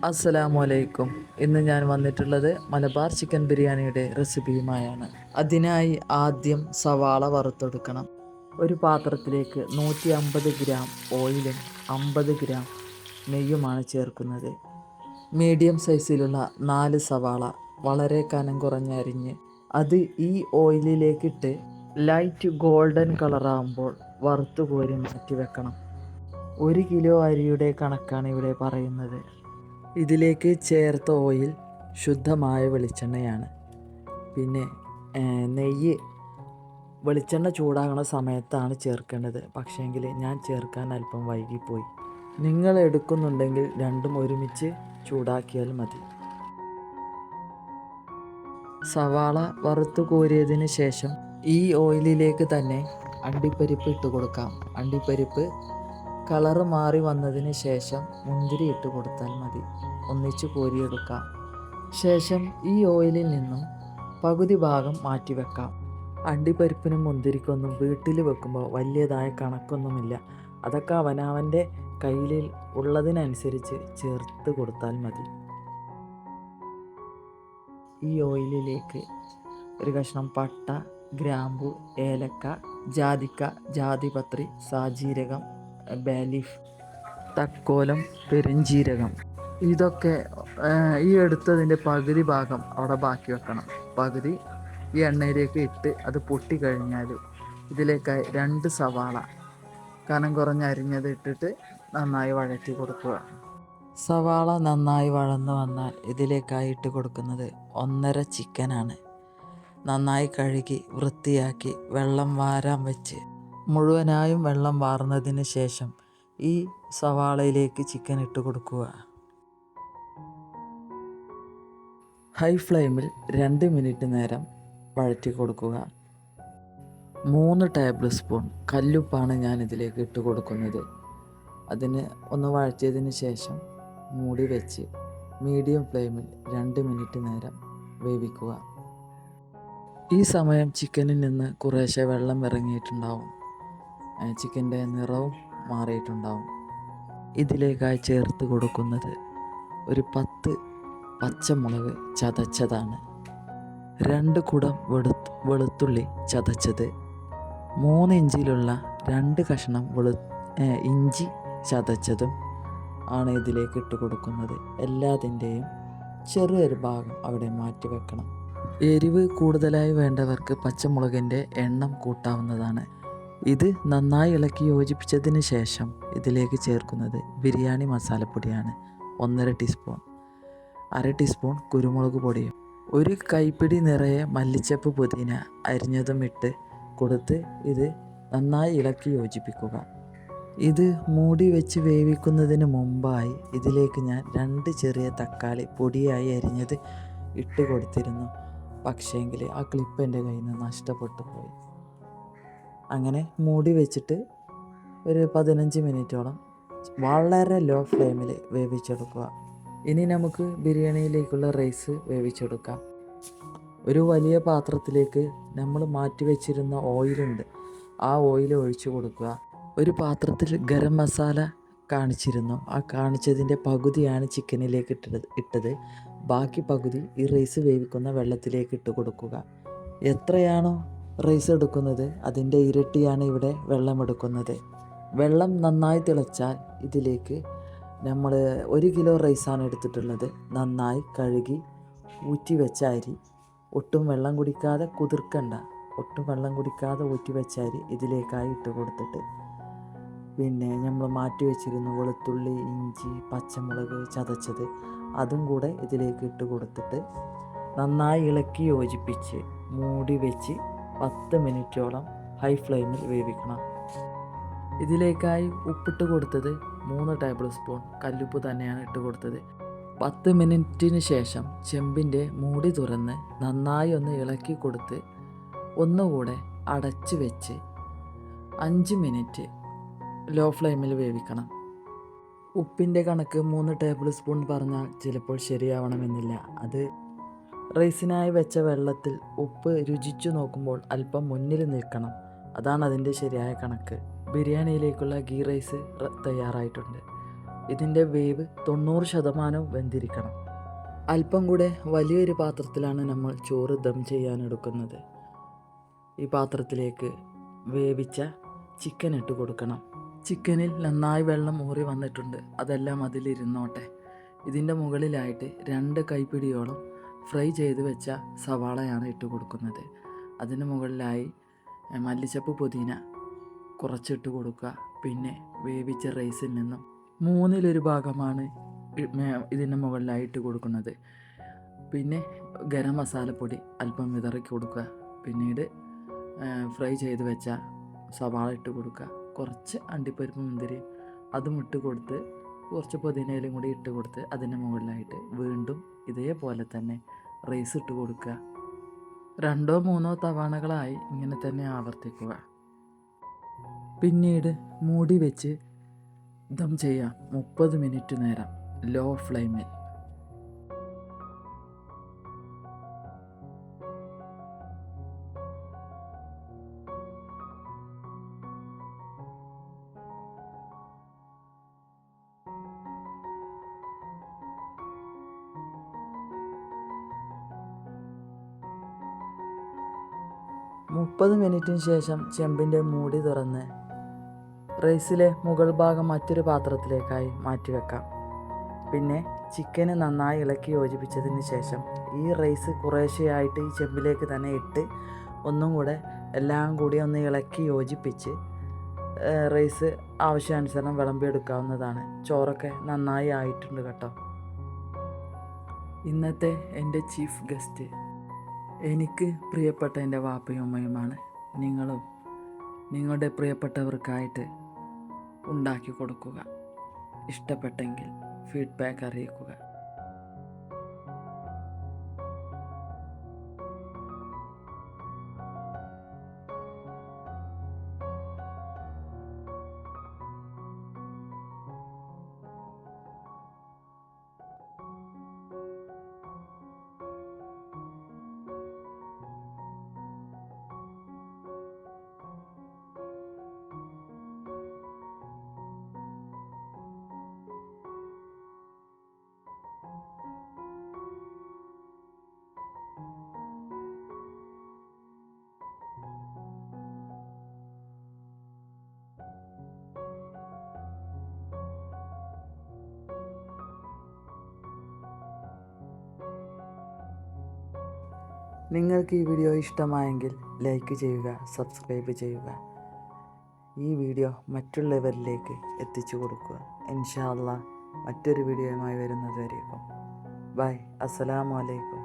അസ്സലാമു അലൈക്കും. ഇന്ന് ഞാൻ വന്നിട്ടുള്ളത് മലബാർ ചിക്കൻ ബിരിയാണിയുടെ റെസിപ്പിയുമായാണ്. അതിനായി ആദ്യം സവാള വറുത്തെടുക്കണം. ഒരു പാത്രത്തിലേക്ക് 150 ഗ്രാം ഓയിലും 50 ഗ്രാം നെയ്യുമാണ് ചേർക്കുന്നത്. മീഡിയം സൈസിലുള്ള 4 സവാള വളരെ കനം കുറഞ്ഞരിഞ്ഞ് അത് ഈ ഓയിലിലേക്കിട്ട് ലൈറ്റ് ഗോൾഡൻ കളറാകുമ്പോൾ വറുത്തു കോരി മാറ്റി വെക്കണം. 1 കിലോ അരിയുടെ കണക്കാണ് ഇവിടെ പറയുന്നത്. ഇതിലേക്ക് ചേർത്ത ഓയിൽ ശുദ്ധമായ വെളിച്ചെണ്ണയാണ്. പിന്നെ നെയ്യ് വെളിച്ചെണ്ണ ചൂടാകുന്ന സമയത്താണ് ചേർക്കേണ്ടത്. പക്ഷേങ്കിൽ ഞാൻ ചേർക്കാൻ അല്പം വൈകിപ്പോയി. നിങ്ങൾ എടുക്കുന്നുണ്ടെങ്കിൽ രണ്ടും ഒരുമിച്ച് ചൂടാക്കിയാൽ മതി. സവാള വറുത്തു കോരിയതിന് ശേഷം ഈ ഓയിലിലേക്ക് തന്നെ അണ്ടിപ്പരിപ്പ് ഇട്ട് കൊടുക്കാം. അണ്ടിപ്പരിപ്പ് കളറ് മാറി വന്നതിന് ശേഷം മുന്തിരി ഇട്ട് കൊടുത്താൽ മതി. ഒന്നിച്ച് കോരിയെടുക്കാം. ശേഷം ഈ ഓയിലിൽ നിന്നും പകുതി ഭാഗം മാറ്റി വെക്കാം. അണ്ടിപ്പരിപ്പിനും മുന്തിരിക്കൊന്നും വീട്ടിൽ വെക്കുമ്പോൾ വലിയതായ കണക്കൊന്നുമില്ല. അതൊക്കെ അവനവൻ്റെ കയ്യിൽ ഉള്ളതിനനുസരിച്ച് ചേർത്ത് കൊടുത്താൽ മതി. ഈ ഓയിലിലേക്ക് ഒരു കഷ്ണം പട്ട, ഗ്രാമ്പു, ഏലക്ക, ജാതിക്ക, ജാതിപത്രി, സാജീരകം, ബേ ലീഫ്, തക്കോലം, പെരുംജീരകം ഇതൊക്കെ ഈ എടുത്തതിൻ്റെ പകുതി ഭാഗം അവിടെ ബാക്കി വെക്കണം. പകുതി ഈ എണ്ണയിലേക്ക് ഇട്ട് അത് പൊട്ടി കഴിഞ്ഞാൽ ഇതിലേക്ക് 2 സവാള കനം കുറഞ്ഞ് അരിഞ്ഞത് ഇട്ടിട്ട് നന്നായി വഴറ്റി കൊടുക്കുക. സവാള നന്നായി വഴന്നു വന്നാൽ ഇതിലേക്കായി ഇട്ട് കൊടുക്കുന്നത് 1.5 ചിക്കനാണ്. നന്നായി കഴുകി വൃത്തിയാക്കി വെള്ളം വാരാൻ വെച്ച് മുഴുവനായും വെള്ളം വാർന്നതിന് ശേഷം ഈ സവാളയിലേക്ക് ചിക്കൻ ഇട്ട് കൊടുക്കുക. ഹൈ ഫ്ലെയിമിൽ 2 മിനിറ്റ് നേരം വഴറ്റി കൊടുക്കുക. 3 ടേബിൾ സ്പൂൺ കല്ലുപ്പാണ് ഞാൻ ഇതിലേക്ക് ഇട്ട് കൊടുക്കുന്നത്. അതിന് ഒന്ന് വഴറ്റിയതിന് ശേഷം മൂടി വെച്ച് മീഡിയം ഫ്ലെയിമിൽ 2 മിനിറ്റ് നേരം വേവിക്കുക. ഈ സമയം ചിക്കനിൽ നിന്ന് കുറേശ്ശെ വെള്ളം ഇറങ്ങിയിട്ടുണ്ടാവും. ചിക്കൻ്റെ നിറവും മാറിയിട്ടുണ്ടാവും. ഇതിലേക്കായി ചേർത്ത് കൊടുക്കുന്നത് ഒരു 10 പച്ചമുളക് ചതച്ചതാണ്, 2 കുടം വെളുത്തുള്ളി ചതച്ചത്, 3 ഇഞ്ചിലുള്ള 2 കഷ്ണം ഇഞ്ചി ചതച്ചതും ആണ് ഇതിലേക്ക് ഇട്ട് കൊടുക്കുന്നത്. എല്ലാത്തിൻ്റെയും ചെറിയൊരു ഭാഗം അവിടെ മാറ്റി വെക്കണം. എരിവ് കൂടുതലായി വേണ്ടവർക്ക് പച്ചമുളകിൻ്റെ എണ്ണം കൂട്ടാവുന്നതാണ്. ഇത് നന്നായി ഇളക്കി യോജിപ്പിച്ചതിന് ശേഷം ഇതിലേക്ക് ചേർക്കുന്നത് ബിരിയാണി മസാലപ്പൊടിയാണ്. 1.5 ടീസ്പൂൺ, 1/2 ടീസ്പൂൺ കുരുമുളക് പൊടിയും, 1 കൈപ്പിടി നിറയെ മല്ലിച്ചപ്പ് പുതിന അരിഞ്ഞതും ഇട്ട് കൊടുത്ത് ഇത് നന്നായി ഇളക്കി യോജിപ്പിക്കുക. ഇത് മൂടി വെച്ച് വേവിക്കുന്നതിന് മുമ്പായി ഇതിലേക്ക് ഞാൻ 2 ചെറിയ തക്കാളി പൊടിയായി അരിഞ്ഞത് ഇട്ട് കൊടുത്തിരുന്നു. പക്ഷേങ്കിൽ ആ ക്ലിപ്പ് എൻ്റെ കയ്യിൽ നിന്ന് നഷ്ടപ്പെട്ടു പോയി. അങ്ങനെ മൂടി വെച്ചിട്ട് ഒരു 15 മിനിറ്റോളം വളരെ ലോ ഫ്ലെയിമിൽ വേവിച്ചെടുക്കുക. ഇനി നമുക്ക് ബിരിയാണിയിലേക്കുള്ള റൈസ് വേവിച്ചെടുക്കാം. ഒരു വലിയ പാത്രത്തിലേക്ക് നമ്മൾ മാറ്റി വെച്ചിരുന്ന ഓയിലുണ്ട്, ആ ഓയിൽ ഒഴിച്ചു കൊടുക്കുക. ഒരു പാത്രത്തിൽ ഗരം മസാല കാണിച്ചിരുന്നു. ആ കാണിച്ചതിൻ്റെ പകുതിയാണ് ചിക്കനിലേക്ക് ഇട്ടത്. ബാക്കി പകുതി ഈ റൈസ് വേവിക്കുന്ന വെള്ളത്തിലേക്ക് ഇട്ട് കൊടുക്കുക. എത്രയാണോ റൈസ് എടുക്കുന്നത് അതിൻ്റെ ഇരട്ടിയാണ് ഇവിടെ വെള്ളം എടുക്കുന്നത്. വെള്ളം നന്നായി തിളച്ചാൽ ഇതിലേക്ക് നമ്മൾ 1 കിലോ റൈസാണ് എടുത്തിട്ടുള്ളത്. നന്നായി കഴുകി ഊറ്റി വെച്ച അരി, ഒട്ടും വെള്ളം കുടിക്കാതെ കുതിർക്കണ്ട, ഒട്ടും വെള്ളം കുടിക്കാതെ ഊറ്റി വെച്ച അരി ഇതിലേക്കായി ഇട്ട് കൊടുത്തിട്ട് പിന്നെ നമ്മൾ മാറ്റി വെച്ചിരുന്നു വെളുത്തുള്ളി, ഇഞ്ചി, പച്ചമുളക് ചതച്ചത് അതും കൂടെ ഇതിലേക്ക് ഇട്ട് കൊടുത്തിട്ട് നന്നായി ഇളക്കി യോജിപ്പിച്ച് മൂടി വെച്ച് 10 മിനിറ്റോളം ഹൈ ഫ്ലെയിമിൽ വേവിക്കണം. ഇതിലേക്കായി ഉപ്പിട്ട് കൊടുത്തത് 3 ടേബിൾ സ്പൂൺ കല്ലുപ്പ് തന്നെയാണ് ഇട്ട് കൊടുത്തത്. 10 മിനിറ്റിന് ശേഷം ചെമ്പിൻ്റെ മൂടി തുറന്ന് നന്നായി ഒന്ന് ഇളക്കി കൊടുത്ത് ഒന്നുകൂടെ അടച്ച് വെച്ച് 5 മിനിറ്റ് ലോ ഫ്ലെയിമിൽ വേവിക്കണം. ഉപ്പിൻ്റെ കണക്ക് 3 ടേബിൾ സ്പൂൺ പറഞ്ഞാൽ ചിലപ്പോൾ ശരിയാവണമെന്നില്ല. അത് റൈസിനായി വെച്ച വെള്ളത്തിൽ ഉപ്പ് രുചിച്ചു നോക്കുമ്പോൾ അല്പം മുന്നിൽ നിൽക്കണം. അതാണ് അതിൻ്റെ ശരിയായ കണക്ക്. ബിരിയാണിയിലേക്കുള്ള ഗീ റൈസ് തയ്യാറായിട്ടുണ്ട്. ഇതിൻ്റെ വേവ് 90% വെന്തിരിക്കണം. അല്പം കൂടെ വലിയൊരു പാത്രത്തിലാണ് നമ്മൾ ചോറ് ദം ചെയ്യാനെടുക്കുന്നത്. ഈ പാത്രത്തിലേക്ക് വേവിച്ച ചിക്കൻ ഇട്ട് കൊടുക്കണം. ചിക്കനിൽ നന്നായി വെള്ളം ഊറി വന്നിട്ടുണ്ട്. അതെല്ലാം അതിലിരുന്നോട്ടെ. ഇതിൻ്റെ മുകളിലായിട്ട് 2 കൈപ്പിടിയോളം ഫ്രൈ ചെയ്ത് വെച്ച സവാളയാണ് ഇട്ട് കൊടുക്കുന്നത്. അതിന് മുകളിലായി മല്ലിച്ചപ്പ് പുതിന കുറച്ചിട്ട് കൊടുക്കുക. പിന്നെ വേവിച്ച റൈസിൽ നിന്നും 1/3 ഭാഗമാണ് ഇതിൻ്റെ മുകളിലായിട്ട് കൊടുക്കുന്നത്. പിന്നെ ഗരം മസാലപ്പൊടി അല്പം വിതറി കൊടുക്കുക. പിന്നീട് ഫ്രൈ ചെയ്ത് വെച്ച സവാള ഇട്ട് കൊടുക്കുക. കുറച്ച് അണ്ടിപ്പരിപ്പ് മുന്തിരി അതും ഇട്ട് കൊടുത്ത് കുറച്ച് പുതിനയിലും കൂടി ഇട്ട് കൊടുത്ത് അതിൻ്റെ മുകളിലായിട്ട് വീണ്ടും ഇതേപോലെ തന്നെ റൈസ് ഇട്ട് കൊടുക്കുക. 2-3 തവണകളായി ഇങ്ങനെ തന്നെ ആവർത്തിക്കുക. പിന്നീട് മൂടി വെച്ച് ദം ചെയ്യാം 30 മിനിറ്റ് നേരം ലോ ഫ്ലെയിമിൽ. മുപ്പത് മിനിറ്റിന് ശേഷം ചെമ്പിൻ്റെ മൂടി തുറന്ന് റൈസിലെ മുകൾ ഭാഗം മറ്റൊരു പാത്രത്തിലേക്കായി മാറ്റിവെക്കാം. പിന്നെ ചിക്കന് നന്നായി ഇളക്കി യോജിപ്പിച്ചതിന് ശേഷം ഈ റൈസ് കുറേശ്ശെയായിട്ട് ഈ ചെമ്പിലേക്ക് തന്നെ ഇട്ട് ഒന്നും കൂടെ എല്ലാം കൂടി ഒന്ന് ഇളക്കി യോജിപ്പിച്ച് റൈസ് ആവശ്യാനുസരണം വിളമ്പിയെടുക്കാവുന്നതാണ്. ചോറൊക്കെ നന്നായി ആയിട്ടുണ്ട് കേട്ടോ. ഇന്നത്തെ എൻ്റെ ചീഫ് ഗസ്റ്റ് എനിക്ക് പ്രിയപ്പെട്ട എൻ്റെ വാപ്പയും ഉമ്മയുമാണ്. നിങ്ങളും നിങ്ങളുടെ പ്രിയപ്പെട്ടവർക്കായിട്ട് ഉണ്ടാക്കി കൊടുക്കുക. ഇഷ്ടപ്പെട്ടെങ്കിൽ ഫീഡ്ബാക്ക് അറിയിക്കുക. നിങ്ങൾക്ക് ഈ വീഡിയോ ഇഷ്ടമായെങ്കിൽ ലൈക്ക് ചെയ്യുക, സബ്സ്ക്രൈബ് ചെയ്യുക. ഈ വീഡിയോ മറ്റുള്ളവരിലേക്ക് എത്തിച്ചു കൊടുക്കുക. ഇൻഷാ അല്ലാഹ് മറ്റൊരു വീഡിയോയുമായി വരുന്നതുവരേക്കും ബൈ. അസ്സലാമു അലൈക്കും.